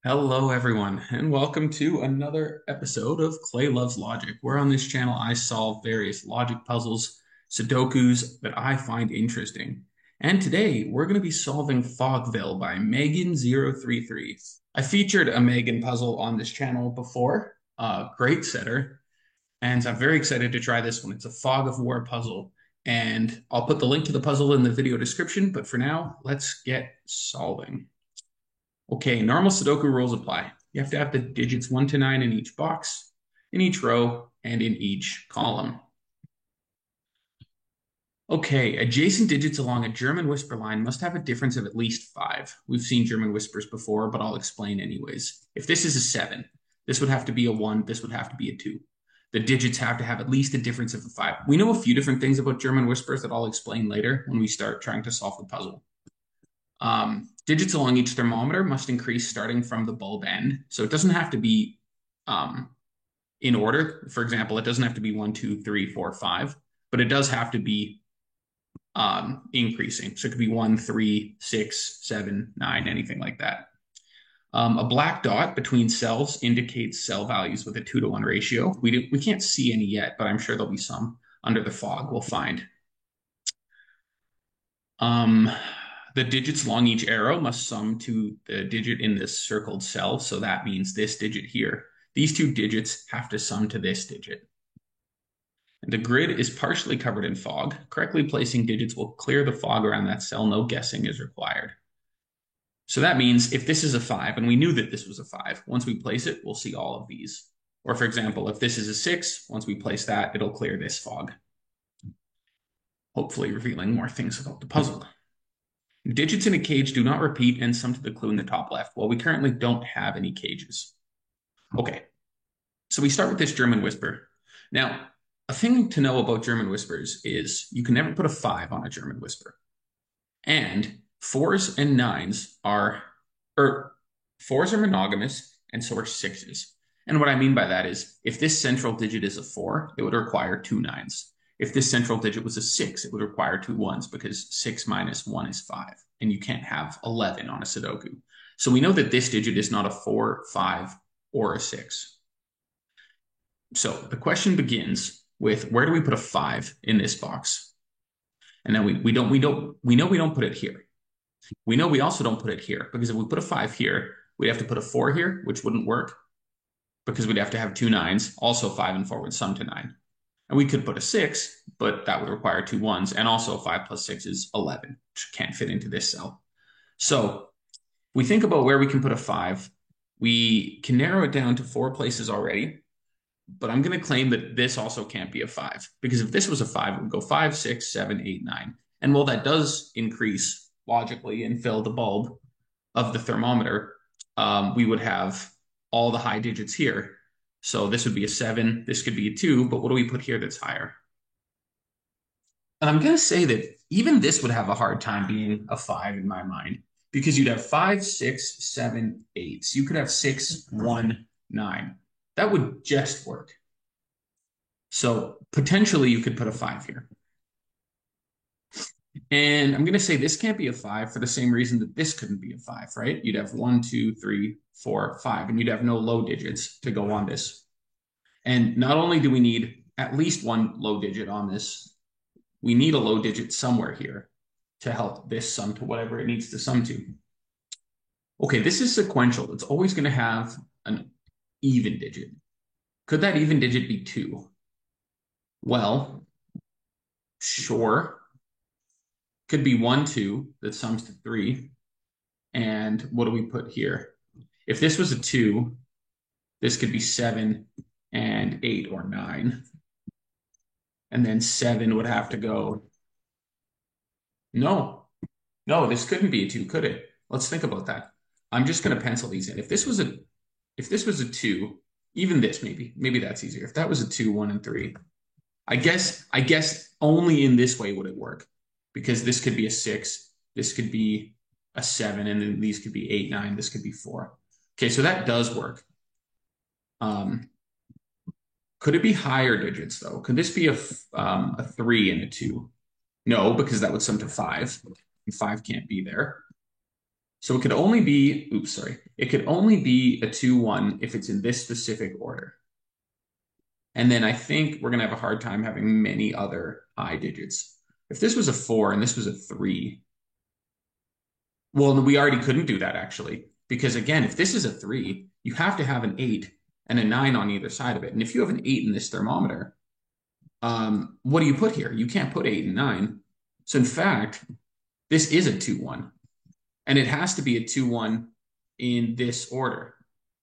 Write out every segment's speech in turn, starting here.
Hello, everyone, and welcome to another episode of Clay Loves Logic, where on this channel I solve various logic puzzles, Sudokus that I find interesting. And today we're going to be solving Fogville by Megan033. I featured a Megan puzzle on this channel before, great setter, and I'm very excited to try this one. It's a Fog of War puzzle, and I'll put the link to the puzzle in the video description, but for now, let's get solving. Okay, normal Sudoku rules apply. You have to have the digits 1 to 9 in each box, in each row, and in each column. Okay, adjacent digits along a German whisper line must have a difference of at least 5. We've seen German whispers before, but I'll explain anyways. If this is a 7, this would have to be a 1, this would have to be a 2. The digits have to have at least a difference of a 5. We know a few different things about German whispers that I'll explain later when we start trying to solve the puzzle. Digits along each thermometer must increase starting from the bulb end. So it doesn't have to be in order. For example, it doesn't have to be 1, 2, 3, 4, 5, but it does have to be increasing. So it could be 1, 3, 6, 7, 9, anything like that. A black dot between cells indicates cell values with a 2-to-1 ratio. We can't see any yet, but I'm sure there'll be some under the fog we'll find. The digits along each arrow must sum to the digit in this circled cell. So that means this digit here. These two digits have to sum to this digit. And the grid is partially covered in fog. Correctly placing digits will clear the fog around that cell. No guessing is required. So that means if this is a 5, and we knew that this was a 5, once we place it, we'll see all of these. Or for example, if this is a 6, once we place that, it'll clear this fog. Hopefully revealing more things about the puzzle. Digits in a cage do not repeat and sum to the clue in the top left. Well, we currently don't have any cages. Okay, so we start with this German whisper. Now, a thing to know about German whispers is you can never put a 5 on a German whisper. And 4s and 9s are, 4s are monogamous, and so are 6s. And what I mean by that is if this central digit is a 4, it would require 2 9s. If this central digit was a 6, it would require 2 1s because 6 minus 1 is 5. And you can't have 11 on a Sudoku. So we know that this digit is not a 4, 5, or a 6. So the question begins with where do we put a 5 in this box? And then we know we don't put it here. We know we also don't put it here because if we put a 5 here, we'd have to put a 4 here, which wouldn't work because we'd have to have 2 9s. Also 5 and 4 would sum to 9. And we could put a 6, but that would require 2 1s. And also 5 plus 6 is 11, which can't fit into this cell. So we think about where we can put a 5. We can narrow it down to 4 places already. But I'm going to claim that this also can't be a 5. Because if this was a 5, it would go 5, 6, 7, 8, 9. And while that does increase logically and fill the bulb of the thermometer, we would have all the high digits here. So this would be a 7, this could be a 2, but what do we put here that's higher? And I'm going to say that even this would have a hard time being a 5 in my mind because you'd have 5, 6, 7, 8. So you could have 6, 1, 9. That would just work. So potentially you could put a 5 here. And I'm going to say this can't be a 5 for the same reason that this couldn't be a 5, right? You'd have 1, 2, 3, 4, 5, and you'd have no low digits to go on this. And not only do we need at least one low digit on this, we need a low digit somewhere here to help this sum to whatever it needs to sum to. Okay, this is sequential. It's always going to have an even digit. Could that even digit be 2? Well, sure. Could be 1, 2 that sums to 3. And what do we put here? If this was a 2, this could be 7 and 8 or 9. And then 7 would have to go. No, this couldn't be a 2, could it? Let's think about that. I'm just going to pencil these in. If this was a 2, even this maybe that's easier. If that was a 2, 1, and 3, I guess only in this way would it work because this could be a 6, this could be a 7, and then these could be 8, 9, this could be 4. Okay, so that does work. Could it be higher digits though? Could this be a 3 and a 2? No, because that would sum to 5. And 5 can't be there. So it could only be, oops, sorry. It could only be a 2-1 if it's in this specific order. And then I think we're going to have a hard time having many other high digits. If this was a 4 and this was a 3, well, we already couldn't do that actually. Because again, if this is a 3, you have to have an 8 and a 9 on either side of it. And if you have an 8 in this thermometer, what do you put here? You can't put 8 and 9. So in fact, this is a 2-1. And it has to be a 2-1 in this order,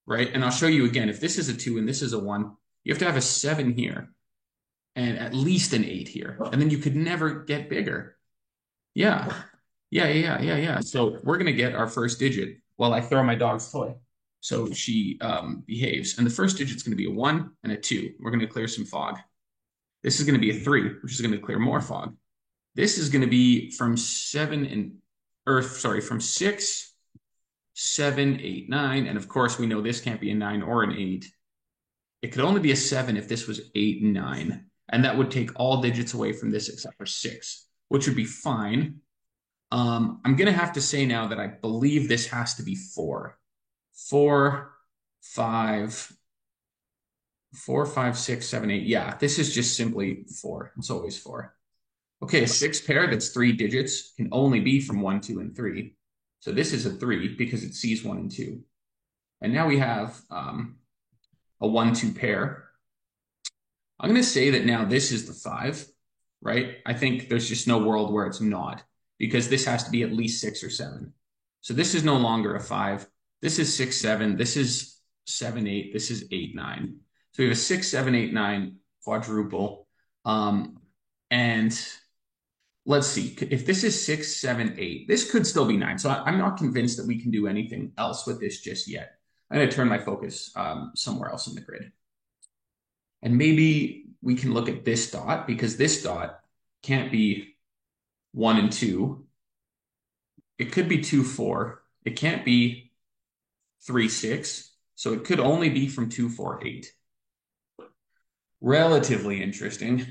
right? And I'll show you again, if this is a 2 and this is a 1, you have to have a 7 here and at least an 8 here. And then you could never get bigger. Yeah. Yeah. So we're going to get our first digit while I throw my dog's toy. So she behaves. And the first digit's going to be a 1 and a 2. We're going to clear some fog. This is going to be a 3, which is going to clear more fog. This is going to be from 7 and from 6, 7, 8, 9. And of course, we know this can't be a 9 or an 8. It could only be a 7 if this was 8 and 9. And that would take all digits away from this except for 6, which would be fine. I'm going to have to say now that I believe this has to be 4. 4, 5, 4, 5, 6, 7, 8. Yeah, this is just simply 4. It's always 4. Okay, a 6 pair that's 3 digits can only be from 1, 2, and 3. So this is a 3 because it sees 1 and 2. And now we have a 1, 2 pair. I'm going to say that now this is the 5, right? I think there's just no world where it's not because this has to be at least 6 or 7. So this is no longer a 5. This is 6, 7. This is 7, 8. This is 8, 9. So we have a 6, 7, 8, 9 quadruple. And let's see, if this is 6, 7, 8, this could still be 9. So I'm not convinced that we can do anything else with this just yet. I'm going to turn my focus somewhere else in the grid. And maybe we can look at this dot because this dot can't be 1 and 2. It could be 2, 4. It can't be 3, 6. So it could only be from 2, 4, 8. Relatively interesting.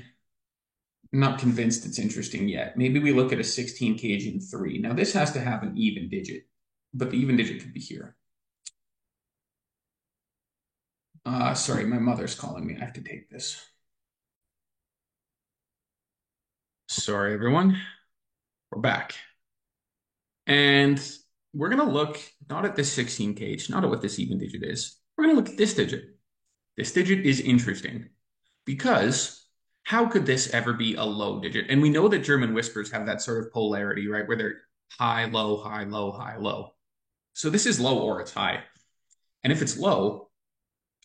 I'm not convinced it's interesting yet. Maybe we look at a 16 kg in 3. Now this has to have an even digit, but the even digit could be here. Sorry, my mother's calling me. I have to take this. Sorry, everyone. We're back. And we're going to look not at this 16 kg, not at what this even digit is. We're going to look at this digit. This digit is interesting because how could this ever be a low digit? And we know that German whispers have that sort of polarity, right? Where they're high, low, high, low, high, low. So this is low or it's high. And if it's low,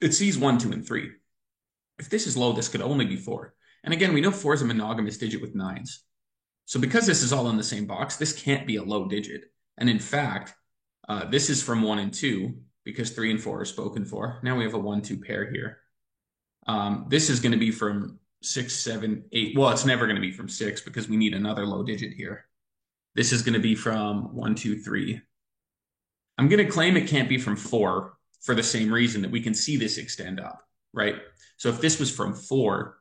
it sees 1, 2, and 3. If this is low, this could only be 4. And again, we know 4 is a monogamous digit with 9s. So because this is all in the same box, this can't be a low digit. And in fact, this is from 1 and 2 because 3 and 4 are spoken for. Now we have a 1, 2 pair here. This is going to be from 6, 7, 8. Well, it's never going to be from 6 because we need another low digit here. This is going to be from 1, 2, 3. I'm going to claim it can't be from 4 for the same reason that we can see this extend up, right? So if this was from 4,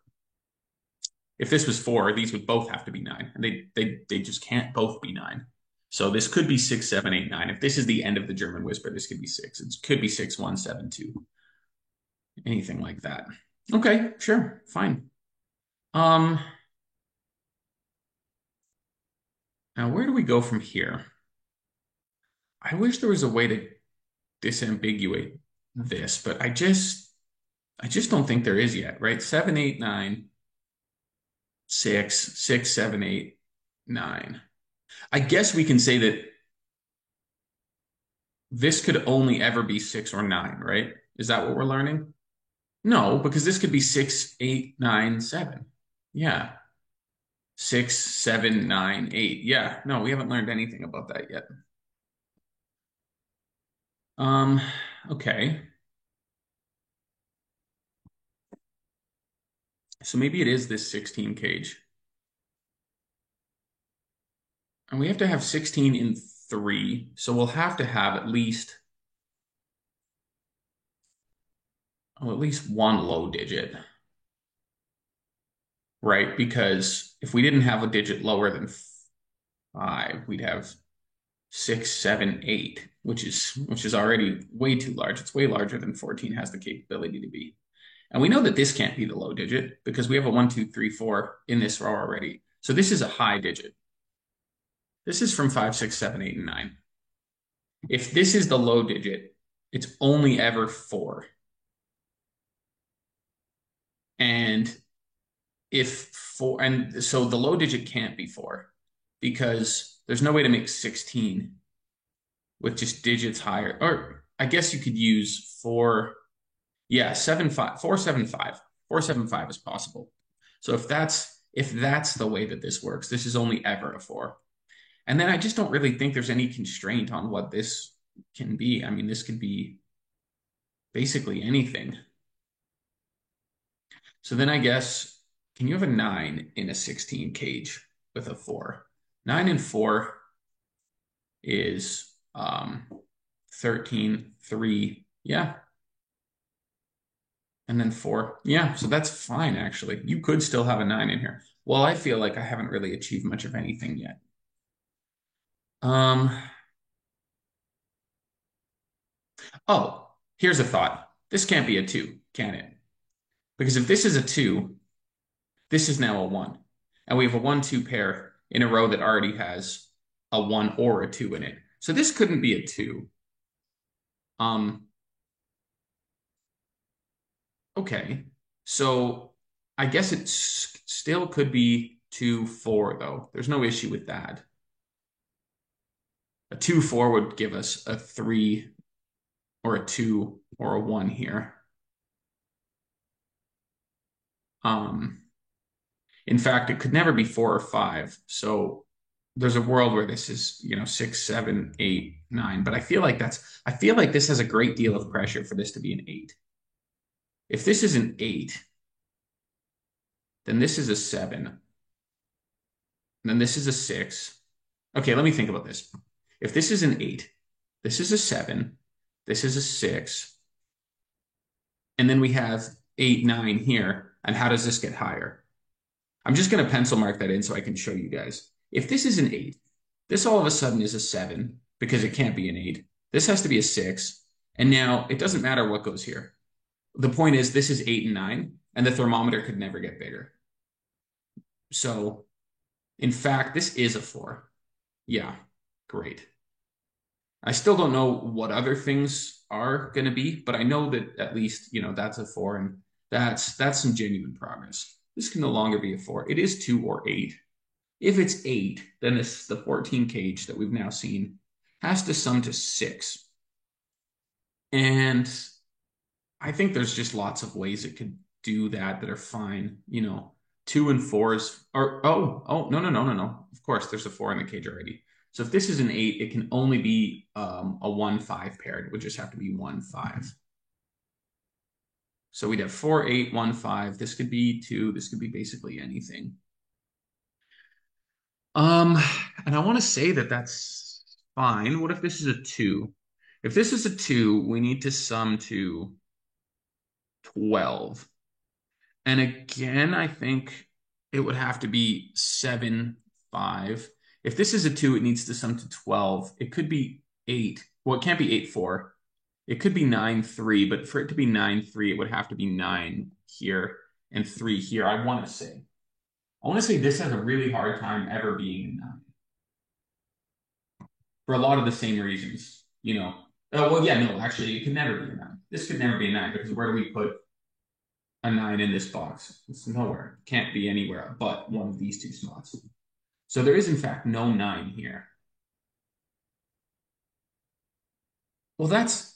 these would both have to be 9. And they just can't both be 9. So this could be 6, 7, 8, 9. If this is the end of the German whisper, this could be 6. It could be 6, 1, 7, 2. Anything like that. Okay, sure, fine. Now where do we go from here? I wish there was a way to disambiguate this, but I just don't think there is yet, right? 7, 8, 9, 6, 6, 7, 8, 9. I guess we can say that this could only ever be 6 or 9, right? Is that what we're learning? No, because this could be 6, 8, 9, 7. Yeah. 6, 7, 9, 8. Yeah. No, we haven't learned anything about that yet. Um, okay. So maybe it is this 16 kg. And we have to have 16 in 3. So we'll have to have at least one low digit, right? Because if we didn't have a digit lower than 5, we'd have 6, 7, 8, which is already way too large. It's way larger than 14 has the capability to be. And we know that this can't be the low digit because we have a 1, 2, 3, 4 in this row already. So this is a high digit. This is from 5, 6, 7, 8, and 9. If this is the low digit, it's only ever 4. And if 4, and so the low digit can't be 4 because there's no way to make 16 with just digits higher. Or I guess you could use 4. Yeah, 7, 5, 4, 7, 5. 4, 7, 5 is possible. So if that's the way that this works, this is only ever a 4. And then I just don't really think there's any constraint on what this can be. I mean, this could be basically anything. So then I guess, can you have a 9 in a 16 cage with a 4? 9 and 4 is 13, 3. Yeah. And then 4. Yeah, so that's fine, actually. You could still have a 9 in here. Well, I feel like I haven't really achieved much of anything yet. Um, oh, here's a thought. This can't be a 2, can it? Because if this is a 2, this is now a 1. And we have a 1, 2 pair in a row that already has a 1 or a 2 in it. So this couldn't be a 2. Um, okay. So I guess it still could be 2, 4, though. There's no issue with that. A 2, 4 would give us a 3 or a 2 or a 1 here. Um, in fact, it could never be 4 or 5. So there's a world where this is, 6, 7, 8, 9. But I feel like this has a great deal of pressure for this to be an 8. If this is an 8, then this is a 7. Then this is a 6. Okay, let me think about this. If this is an 8, this is a 7, this is a 6, and then we have 8, 9 here. And how does this get higher? I'm just going to pencil mark that in so I can show you guys. If this is an 8, this all of a sudden is a 7 because it can't be an 8. This has to be a 6. And now it doesn't matter what goes here. The point is this is 8 and 9, and the thermometer could never get bigger. So, in fact, this is a 4. Yeah, great. I still don't know what other things are going to be, but I know that at least, that's a 4, and that's some genuine progress. This can no longer be a 4. It is 2 or 8. If it's 8, then the 14 cage that we've now seen has to sum to 6. And I think there's just lots of ways it could do that are fine. 2 and 4s are, oh, no, no, no, no, no. Of course, there's a 4 in the cage already. So if this is an 8, it can only be a 1, 5 paired. It would just have to be 1, 5. So we'd have 4, 8, 1, 5. This could be 2. This could be basically anything. Um, and I want to say that that's fine. What if this is a 2? If this is a 2, we need to sum to 12. And again, I think it would have to be 7, 5. If this is a 2, it needs to sum to 12. It could be 8. Well, it can't be 8, 4. It could be 9, 3, but for it to be 9, 3, it would have to be 9 here and 3 here. I want to say this has a really hard time ever being a 9 for a lot of the same reasons. Well, yeah, no, actually, it could never be a 9. This could never be a 9 because where do we put a 9 in this box? It's nowhere. It can't be anywhere but one of these two spots. So there is, in fact, no 9 here. Well, that's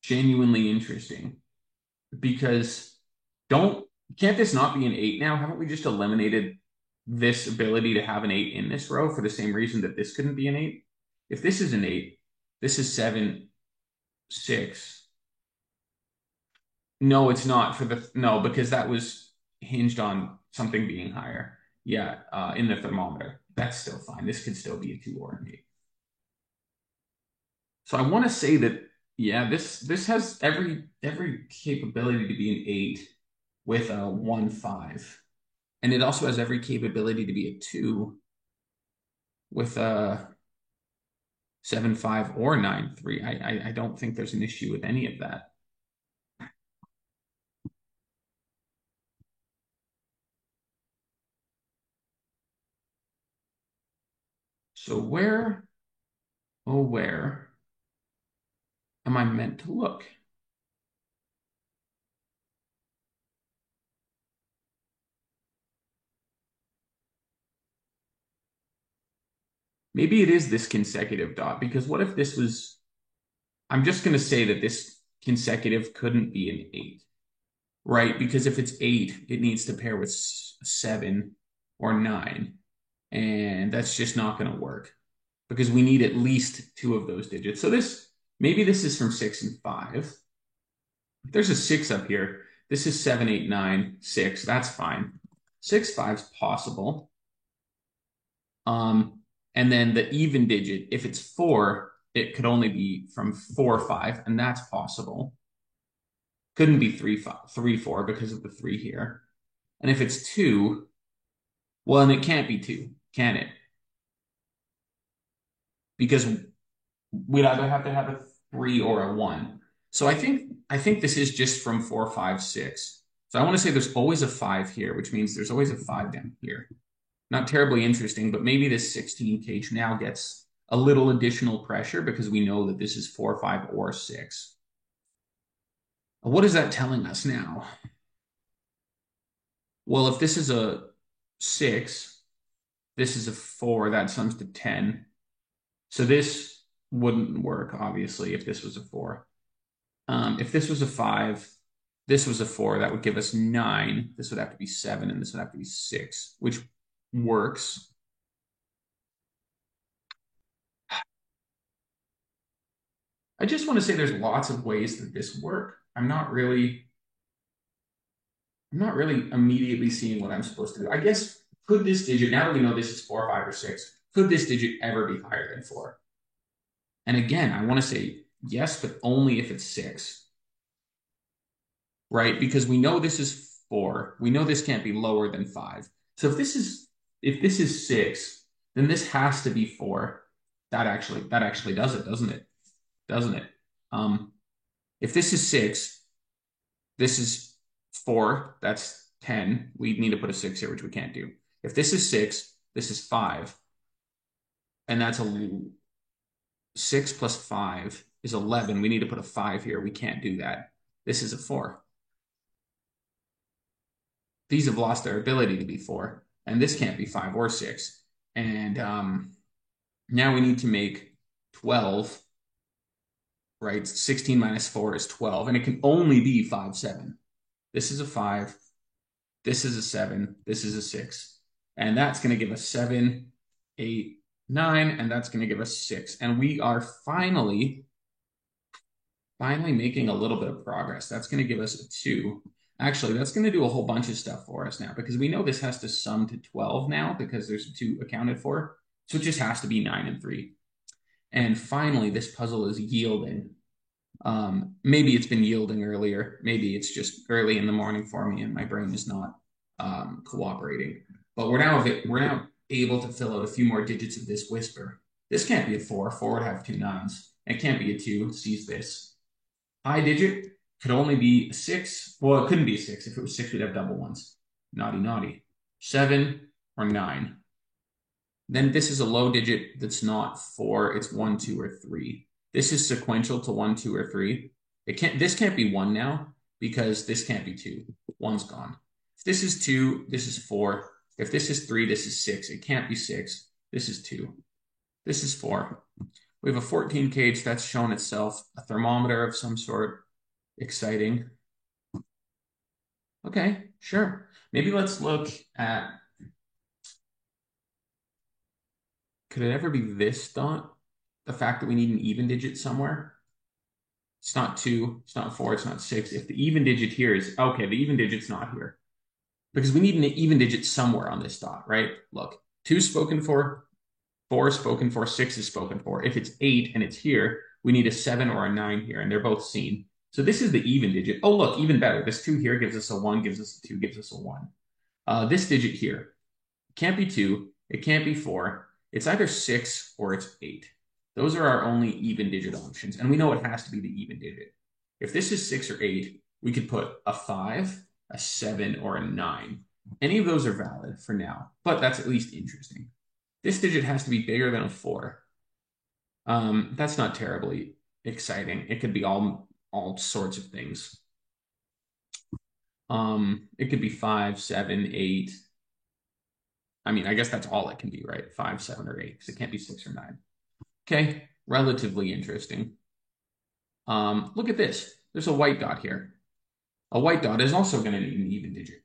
genuinely interesting because can't this not be an 8 now? Haven't we just eliminated this ability to have an 8 in this row for the same reason that this couldn't be an 8? If this is an 8, this is 7, 6. No, it's not no, because that was hinged on something being higher. Yeah, in the thermometer. That's still fine. This could still be a 2 or an 8. So I want to say that, yeah, this has every capability to be an 8 with a 1, 5. And it also has every capability to be a 2 with a 7, 5, or 9, 3. I don't think there's an issue with any of that. So where am I meant to look? Maybe it is this consecutive dot, because what if this was, I'm just going to say that this consecutive couldn't be an 8, right? Because if it's 8, it needs to pair with 7 or 9. And that's just not going to work because we need at least two of those digits. So maybe this is from 6 and 5. If there's a 6 up here, this is 7, 8, 9, 6. That's fine. 6, 5 is possible. And then the even digit, if it's 4, it could only be from 4, 5, and that's possible. Couldn't be 3, 5, 3, 4 because of the 3 here. And if it's 2, well, and it can't be 2, can it? Because we'd either have to have a 3 or a 1. So I think this is just from 4, 5, 6. So I want to say there's always a 5 here, which means there's always a 5 down here. Not terribly interesting, but maybe this 16 cage now gets a little additional pressure because we know that this is 4, 5, or 6. What is that telling us now? Well, if this is a 6, this is a 4, that sums to 10. So this wouldn't work, obviously, if this was a 4. If this was a 5, this was a 4, that would give us 9. This would have to be 7, and this would have to be 6, which works. I just want to say there's lots of ways that this work. I'm not really immediately seeing what I'm supposed to do. I guess, could this digit, now that we know this is 4, 5, or 6, could this digit ever be higher than 4? And again, I want to say yes, but only if it's 6, right? Because we know this is 4. We know this can't be lower than 5. So if this is 6, then this has to be 4. That actually does it, doesn't it? Doesn't it? Um, if this is 6, this is 4, that's 10. We need to put a 6 here, which we can't do. If this is 6, this is 5. And that's a 6 plus 5 is 11. We need to put a 5 here. We can't do that. This is a 4. These have lost their ability to be 4. And this can't be 5 or 6. And now we need to make 12, right? 16 minus 4 is 12. And it can only be 5, 7. This is a 5. This is a 7. This is a 6. And that's going to give us 7, 8, 9. And that's going to give us 6. And we are finally making a little bit of progress. That's going to give us a 2. Actually, that's going to do a whole bunch of stuff for us now because we know this has to sum to 12 now because there's a 2 accounted for. So it just has to be 9 and 3. And finally, this puzzle is yielding. Maybe it's been yielding earlier. Maybe it's just early in the morning for me and my brain is not cooperating. But we're now able to fill out a few more digits of this whisper. This can't be a 4. 4 would have 2 9s. It can't be a 2. Sees this. High digit could only be a 6. Well, it couldn't be a 6. If it was 6, we'd have double ones. Naughty, naughty. 7 or 9. Then this is a low digit that's not 4. It's 1, 2, or 3. This is sequential to 1, 2, or 3. This can't be 1 now because this can't be 2. 1's gone. If this is 2, this is 4. If this is 3, this is 6. It can't be 6. This is 2. This is 4. We have a 14 cage that's shown itself, a thermometer of some sort. Exciting. Okay, sure. Maybe let's look at, could it ever be this dot? The fact that we need an even digit somewhere? It's not 2, it's not 4, it's not 6. If the even digit here is, okay, the even digit's not here. Because we need an even digit somewhere on this dot, right? Look, 2 is spoken for, 4 is spoken for, 6 is spoken for. If it's 8 and it's here, we need a 7 or a 9 here, and they're both seen. So this is the even digit. Oh, look, even better. This 2 here gives us a 1, gives us a 2, gives us a 1. This digit here can't be 2. It can't be 4. It's either 6 or it's 8. Those are our only even digit options. And we know it has to be the even digit. If this is 6 or 8, we could put a 5, a 7, or a 9. Any of those are valid for now, but that's at least interesting. This digit has to be bigger than a 4. That's not terribly exciting. It could be all sorts of things. It could be 5, 7, 8. I mean, I guess that's all it can be, right? 5, 7, or 8, because it can't be 6 or 9. Okay, relatively interesting. Look at this. There's a white dot here. A white dot is also going to need an even digit.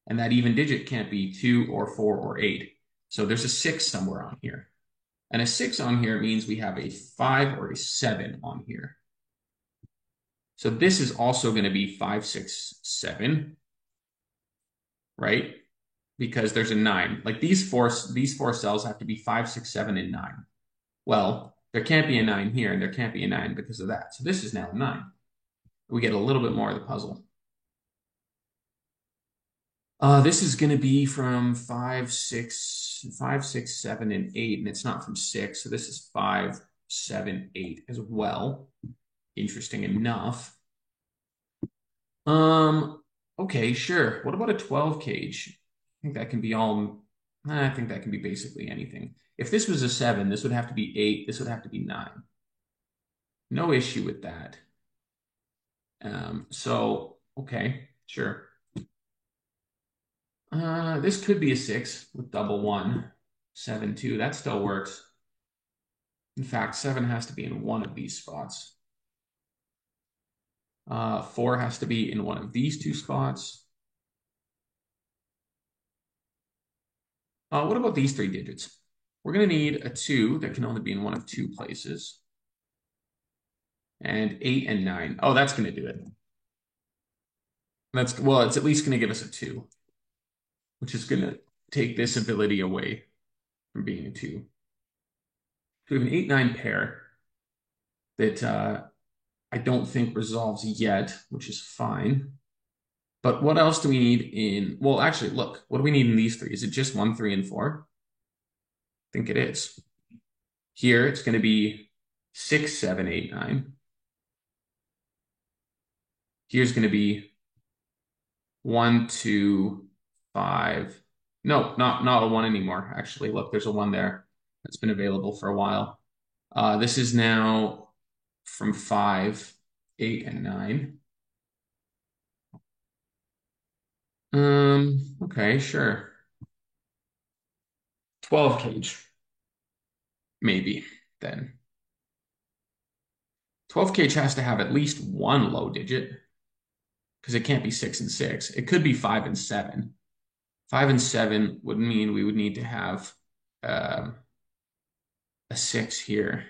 And that even digit can't be 2 or 4 or 8. So there's a 6 somewhere on here. And a 6 on here means we have a 5 or a 7 on here. So this is also going to be 5, 6, 7, right? Because there's a 9. Like these four cells have to be 5, 6, 7, and 9. Well, there can't be a 9 here, and there can't be a 9 because of that. So this is now a 9. We get a little bit more of the puzzle. This is going to be from 5, 6, 7, and 8, and it's not from 6. So this is 5, 7, 8 as well. Interesting enough. Okay, sure. What about a 12 cage? I think that can be I think that can be basically anything. If this was a 7, this would have to be 8. This would have to be 9. No issue with that. So, okay, sure. This could be a 6 with double 1, 7, 2. That still works. In fact, 7 has to be in one of these spots. 4 has to be in one of these two spots. What about these 3 digits? We're going to need a 2 that can only be in one of 2 places. And 8 and 9. Oh, that's going to do it. Well, it's at least going to give us a 2, which is going to take this ability away from being a 2. So we have an 8-9 pair that I don't think resolves yet, which is fine. But what else do we need in, well, actually, look, what do we need in these 3? Is it just 1, 3, and 4? I think it is. Here, it's going to be 6, 7, 8, 9. Here's going to be 1, 2, 5. No, not a 1 anymore, actually. Look, there's a 1 there that's been available for a while. This is now from 5, 8, and 9. Okay, sure. 12 cage. Maybe then. 12 cage has to have at least one low digit because it can't be 6 and 6. It could be 5 and 7. 5 and 7 would mean we would need to have a 6 here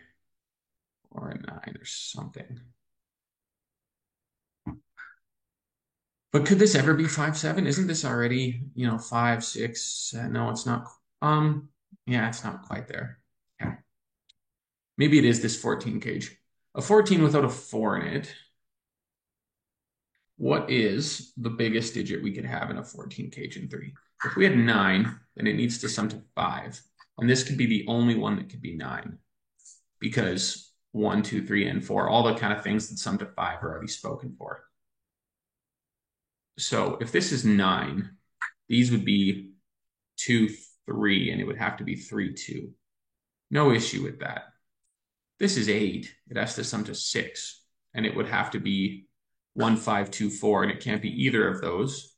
or a 9 or something. But could this ever be 5, 7? Isn't this already, 5, 6? No, it's not. Yeah, it's not quite there. Yeah. Maybe it is this 14 cage. A 14 without a 4 in it. What is the biggest digit we could have in a 14 cage in 3? If we had 9, then it needs to sum to 5. And this could be the only one that could be 9. Because 1, 2, 3, and 4, all the kind of things that sum to 5 are already spoken for. So if this is 9, these would be 2, 3, and it would have to be 3, 2. No issue with that. This is 8. It has to sum to 6, and it would have to be 1, 5, 2, 4, and it can't be either of those.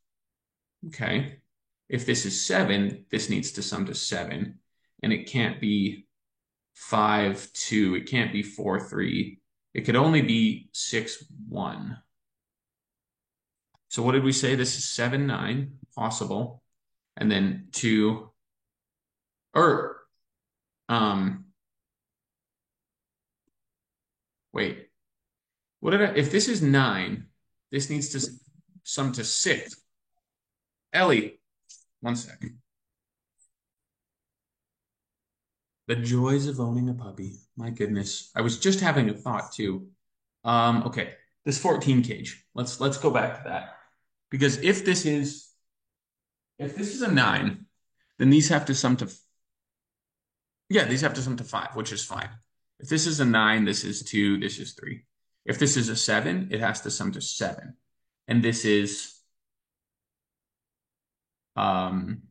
Okay. If this is 7, this needs to sum to 7, and it can't be 5, 2. It can't be 4, 3. It could only be 6, 1. So what did we say? This is 7, 9, possible. And then 2, or, wait. If this is 9, this needs to sum to 6. Ellie, one second. The joys of owning a puppy. My goodness. I was just having a thought too. Okay. This 14 cage. Let's go back to that. Because if this is a 9, then these have to sum to, yeah, these have to sum to 5, which is fine. If this is a 9, this is 2, this is 3. If this is a 7, it has to sum to 7. And this is um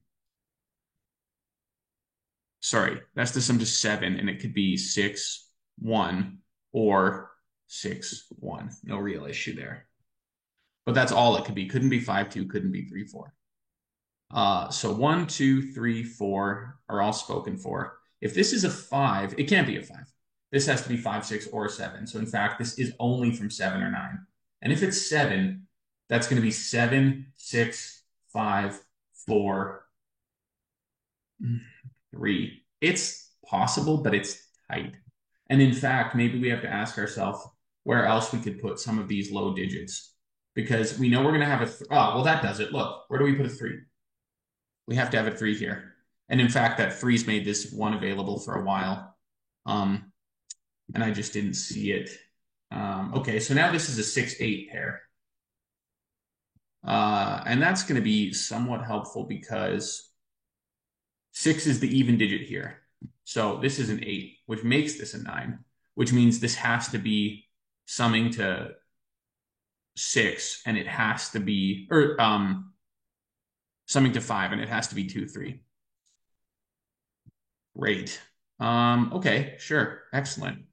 sorry, that's the sum to 7, and it could be 6, 1, or 6, 1. No real issue there. But that's all it could be. Couldn't be 5, 2, couldn't be 3, 4. So 1, 2, 3, 4 are all spoken for. If this is a 5, it can't be a 5. This has to be 5, 6, or 7. So in fact, this is only from 7 or 9. And if it's 7, that's going to be 7, 6, 5, 4, 3. It's possible, but it's tight. And in fact, maybe we have to ask ourselves where else we could put some of these low digits. Because we know we're going to have oh, well, that does it. Look, where do we put a 3? We have to have a 3 here. And in fact, that 3's made this 1 available for a while. And I just didn't see it. Okay, so now this is a 6-8 pair. And that's going to be somewhat helpful because 6 is the even digit here. So this is an 8, which makes this a 9, which means this has to be summing to 6, and it has to be, or summing to 5, and it has to be 2, 3. Great. Okay, sure. Excellent.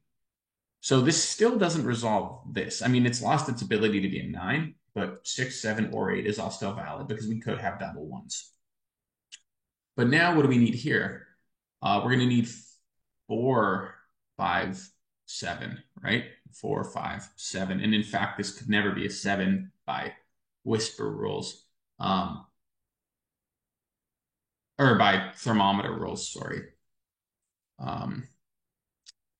So this still doesn't resolve this. I mean, it's lost its ability to be a 9, but 6, 7, or 8 is all still valid because we could have double ones. But now what do we need here? We're going to need 4, 5, 7, right? 4, 5, 7. And in fact, this could never be a 7 by whisper rules. Or by thermometer rules, sorry.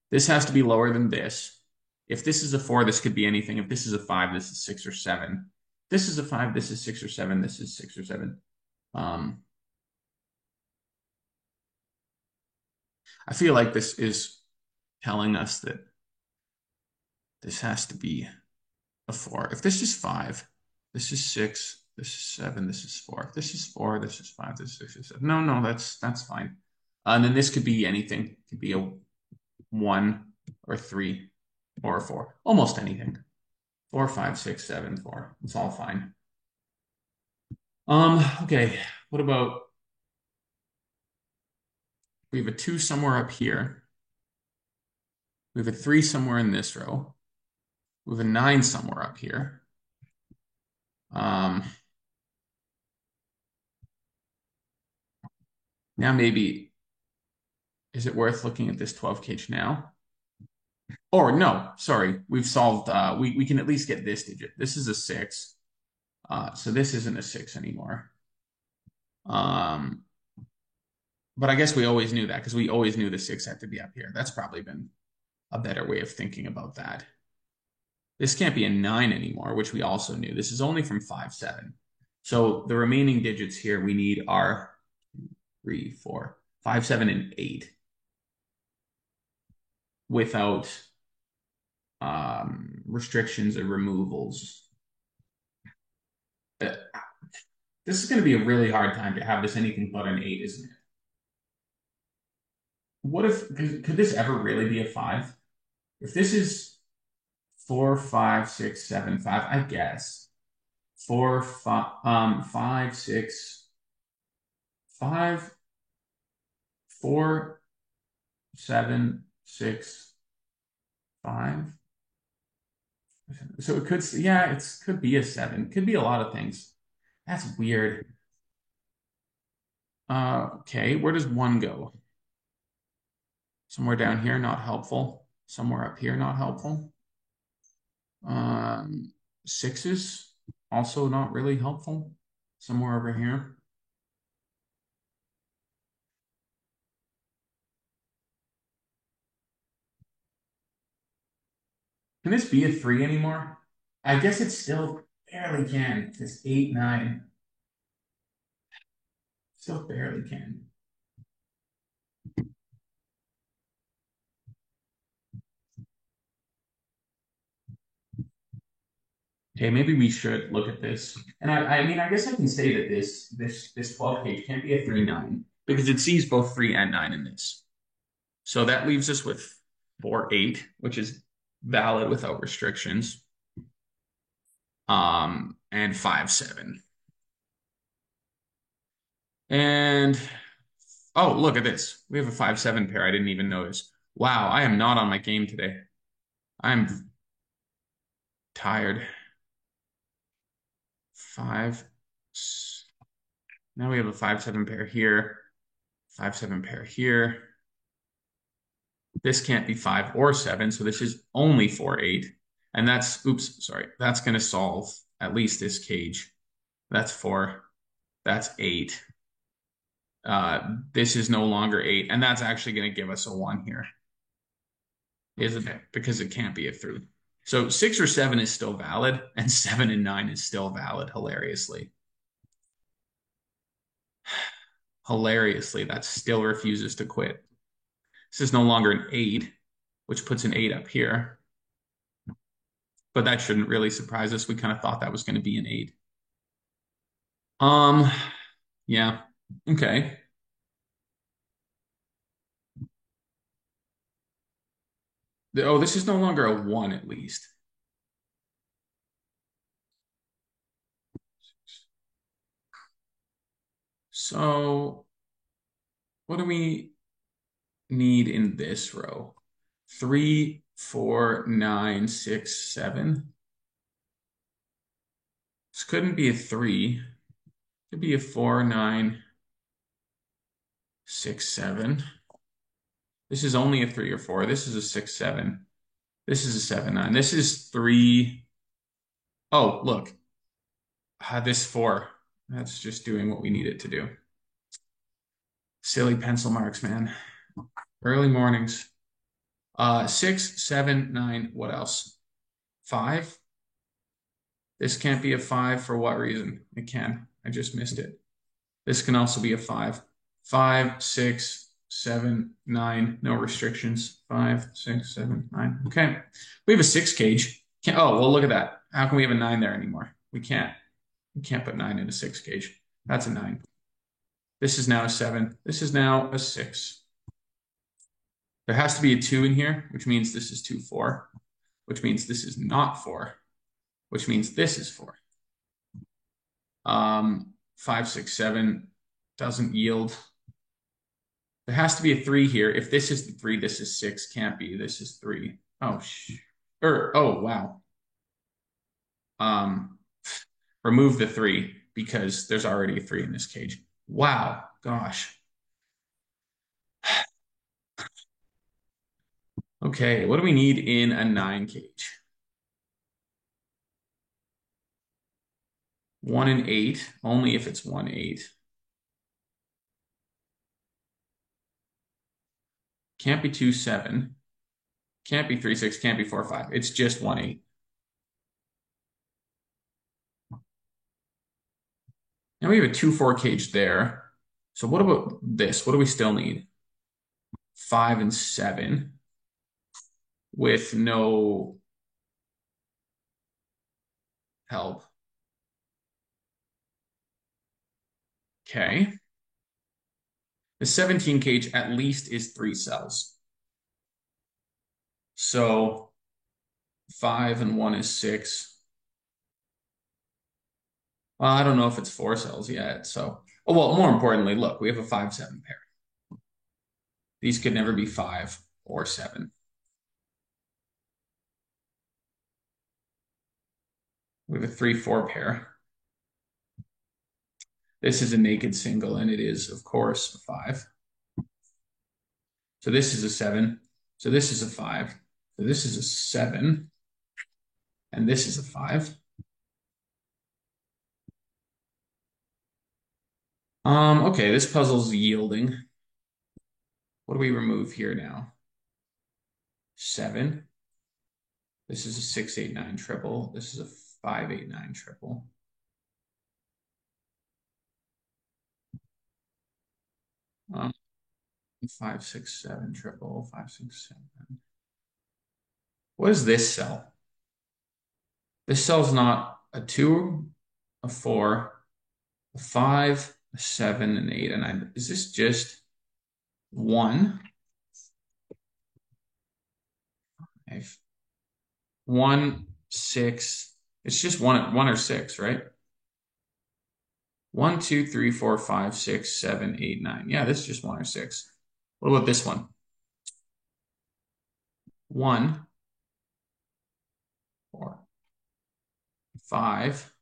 This has to be lower than this. If this is a 4, this could be anything. If this is a 5, this is 6 or 7. This is a 5, this is 6 or 7, this is 6 or 7. I feel like this is telling us that this has to be a 4. If this is 5, this is 6, this is 7, this is 4. If this is 4, this is 5, this is 6, this is 7. No, that's fine. And then this could be anything. It could be a 1 or 3 or a 4. Almost anything. 4, 5, 6, 7, 4. It's all fine. Okay. What about we have a 2 somewhere up here. We have a 3 somewhere in this row. We have a 9 somewhere up here. Now maybe, is it worth looking at this 12 cage now? Or no, sorry, we've solved, we can at least get this digit. This is a 6. So this isn't a 6 anymore. But I guess we always knew that because we always knew the 6 had to be up here. That's probably been a better way of thinking about that. This can't be a 9 anymore, which we also knew. This is only from 5, 7. So the remaining digits here we need are 3, 4, 5, 7, and 8 without restrictions or removals. This is going to be a really hard time to have this anything but an 8, isn't it? What if, could this ever really be a 5? If this is 4, 5, 6, 7, 5, I guess. 4, 5, 5, 6, 5, 4, 7, 6, 5. So it could, yeah, it could be a 7. Could be a lot of things. That's weird. Okay, where does 1 go? Somewhere down here, not helpful. Somewhere up here, not helpful. 6s, also not really helpful. Somewhere over here. Can this be a 3 anymore? I guess it still barely can. It's 8, 9. Still barely can. Okay, maybe we should look at this. And I mean, I guess I can say that this 12 cage can't be a 3, 9 because it sees both 3 and 9 in this. So that leaves us with 4, 8, which is valid without restrictions. And 5, 7. And oh, look at this. We have a 5, 7 pair. I didn't even notice. Wow, I am not on my game today. I'm tired. 5. Now we have a 5, 7 pair here. 5, 7 pair here. This can't be 5 or 7, so this is only 4, 8. And that's, oops, sorry. That's going to solve at least this cage. That's 4. That's 8. This is no longer 8. And that's actually going to give us a 1 here, isn't it? Because it can't be a 3. So 6 or 7 is still valid, and 7 and 9 is still valid, hilariously. Hilariously, that still refuses to quit. This is no longer an 8, which puts an 8 up here. But that shouldn't really surprise us. We kind of thought that was going to be an 8. Yeah. Okay. Oh, this is no longer a 1 at least. So what do we need in this row? 3, 4, 9, 6, 7. This couldn't be a 3. It could be a 4, 9, 6, 7. This is only a 3 or 4. This is a 6, 7. This is a 7, 9. This is 3. Oh, look. This 4. That's just doing what we need it to do. Silly pencil marks, man. Early mornings. 6, 7, 9. What else? 5. This can't be a 5 for what reason? It can. I just missed it. This can also be a 5. 5, 6, 7, 9. No restrictions. 5, 6, 7, 9. Okay. We have a 6 cage. Oh, well, look at that. How can we have a 9 there anymore? We can't. We can't put 9 in a 6 cage. That's a 9. This is now a 7. This is now a 6. There has to be a 2 in here, which means this is 2, 4, which means this is not 4, which means this is 4. 5, 6, 7 doesn't yield. There has to be a 3 here. If this is the 3, this is 6. Can't be. This is 3. Oh, oh, wow. Remove the 3 because there's already a 3 in this cage. Wow. Gosh. Okay, what do we need in a 9 cage? 1 and 8, only if it's 1, 8. Can't be 2, 7. Can't be 3, 6. Can't be 4, 5. It's just 1, 8. Now we have a 2, 4 cage there. So what about this? What do we still need? 5 and 7 with no help. Okay. The 17 cage at least is 3 cells. So 5 and 1 is 6. Well, I don't know if it's 4 cells yet. So, oh, well, more importantly, look, we have a 5, 7 pair. These could never be 5 or 7. We have a 3, 4 pair. This is a naked single, and it is, of course, a 5. So this is a 7. So this is a 5. So this is a 7. And this is a 5. Okay, this puzzle's yielding. What do we remove here now? 7. This is a 6, 8, 9 triple. This is a 5, 8, 9 triple. Um, 5, 6, 7 triple. 5, 6, 7. What is this cell? This cell's not a 2, a 4, a 5, a 7, an 8, and 9. Is this just 1? I have 1, 6. It's just one or six, right? 1, 2, 3, 4, 5, 6, 7, 8, 9. Yeah, this is just one or six. What about this one? 1, 4, 5,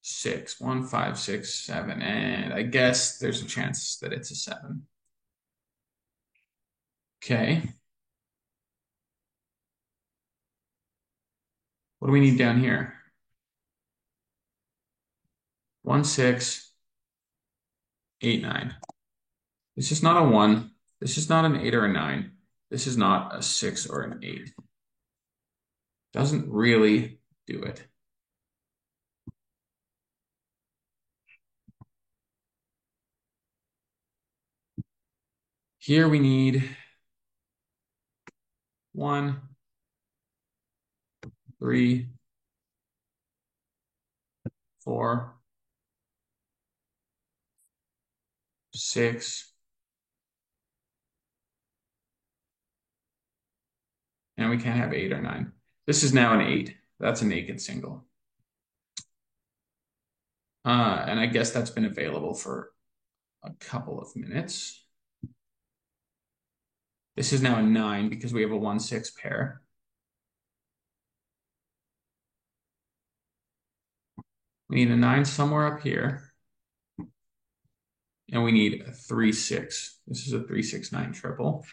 6. 1, 5, 6, 7. And I guess there's a chance that it's a 7. Okay. What do we need down here? 1, 6, 8, 9. This is not a 1. This is not an 8 or a 9. This is not a 6 or an 8. Doesn't really do it. Here we need 1, 3, 4, 6, and we can't have 8 or 9. This is now an 8. That's a naked single. And I guess that's been available for a couple of minutes. This is now a 9 because we have a 1, 6 pair. We need a 9 somewhere up here. And we need a 3, 6. This is a 3, 6, 9 triple.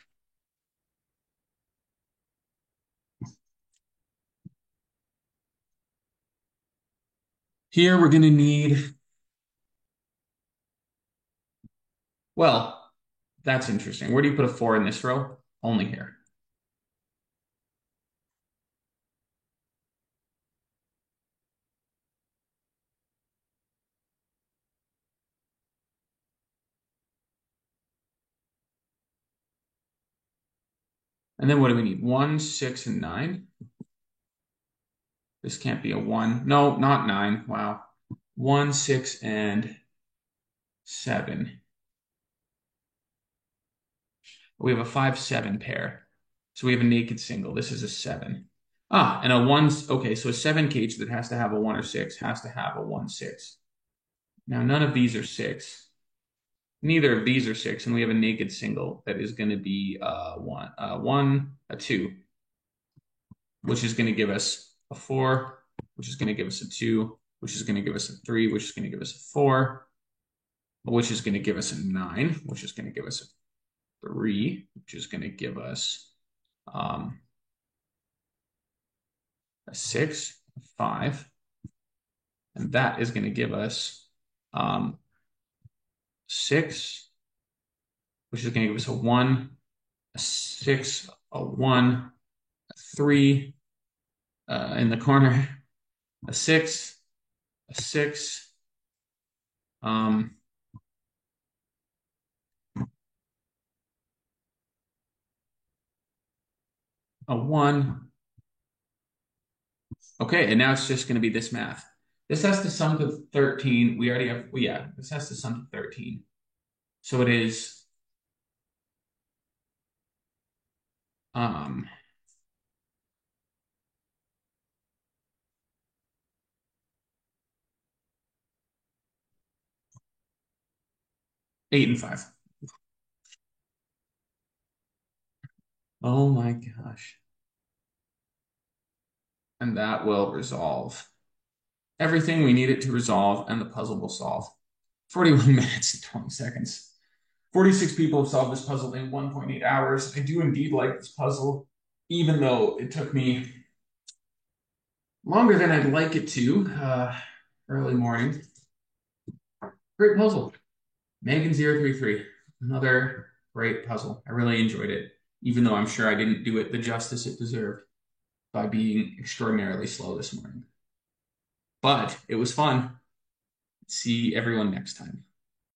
Here we're going to need, well, that's interesting. Where do you put a 4 in this row? Only here. And then what do we need? 1, 6, and 9. This can't be a 1. No, not 9. Wow. 1, 6, and 7. We have a 5, 7 pair. So we have a naked single. This is a 7. Ah, and a 1. Okay, so a 7 cage that has to have a 1 or 6 has to have a 1, 6. Now, none of these are 6. Neither of these are 6. And we have a naked single that is going to be 1, a 2, which is going to give us a 4, which is going to give us a 2, which is going to give us a 3, which is going to give us a 4, which is going to give us a 9, which is going to give us a 3, which is going to give us a 6, a 5, and that is going to give us 6, which is going to give us a 1, a 6, a 1, a 3 in the corner, a 6, a 6, a 1. Okay, and now it's just going to be this math. This has to sum to 13. We already have, well, yeah, this has to sum to 13. So it is 8 and 5. Oh my gosh. And that will resolve everything we need it to resolve, and the puzzle will solve. 41 minutes and 20 seconds. 46 people have solved this puzzle in 1.8 hours. I do indeed like this puzzle, even though it took me longer than I'd like it to. Early morning. Great puzzle. Megan033. Another great puzzle. I really enjoyed it, even though I'm sure I didn't do it the justice it deserved by being extraordinarily slow this morning. But it was fun. See everyone next time.